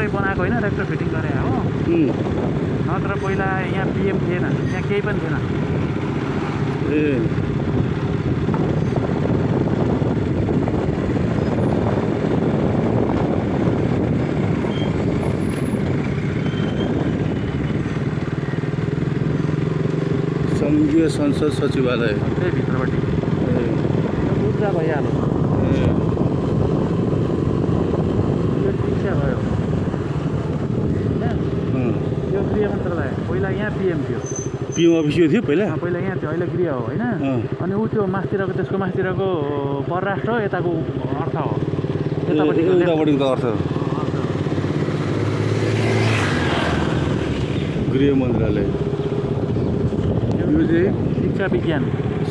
भर्खरै बनाएको होइन, रेट्रोफिटिङ गरे हो। नत्र पहिला यहाँ पिएम थिएन, यहाँ केही पनि थिएन। ए संघीय संसद सचिवालय त्यही भित्रपट्टि ऊर्जा भइहाल्यो। यो शिक्षा भयो होइन, यो गृह मन्त्रालय। पहिला यहाँ पिएम थियो, पिएम अफिस यो थियो पहिला। पहिला यहाँ थियो, अहिले गृह हो होइन। अनि ऊ त्यो मास्तिरको, त्यसको मास्तिरको परराष्ट्र हो, यताको अर्थ हो। उतापट्टिको अर्थ गृह मन्त्रालय। यो चाहिँ शिक्षा विज्ञान,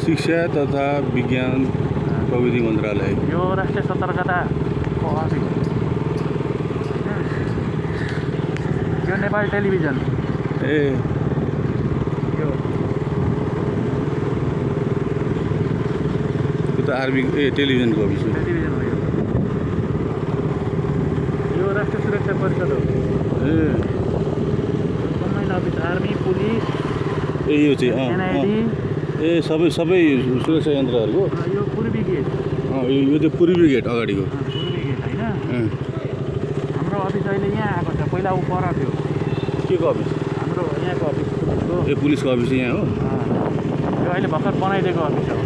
शिक्षा तथा विज्ञान प्रविधि मन्त्रालय। यो राष्ट्रिय सतर्कताको अफिस। यो नेपाल टेलिभिजन। ए यो त आर्मी टेलिभिजनको अफिस हो। टेलिभिजन हो यो। यो राष्ट्रिय सुरक्षा परिषद हो। कम्बाइन्ड अफिस, आर्मी, पुलिस, यो चाहिँ एनआइडी, सबै सुरक्षा यन्त्रहरूको। यो पूर्वी गेट। यो चाहिँ पूर्वी गेट अगाडिको। पूर्वी गेट होइन। हाम्रो अफिस अहिले यहाँ आएको छ, पहिला ऊ पर थियो। के को अफिस? हाम्रो यहाँको अफिस पुलिसको। पुलिसको अफिस यहाँ हो। यो अहिले भर्खर बनाइदिएको अफिस हो।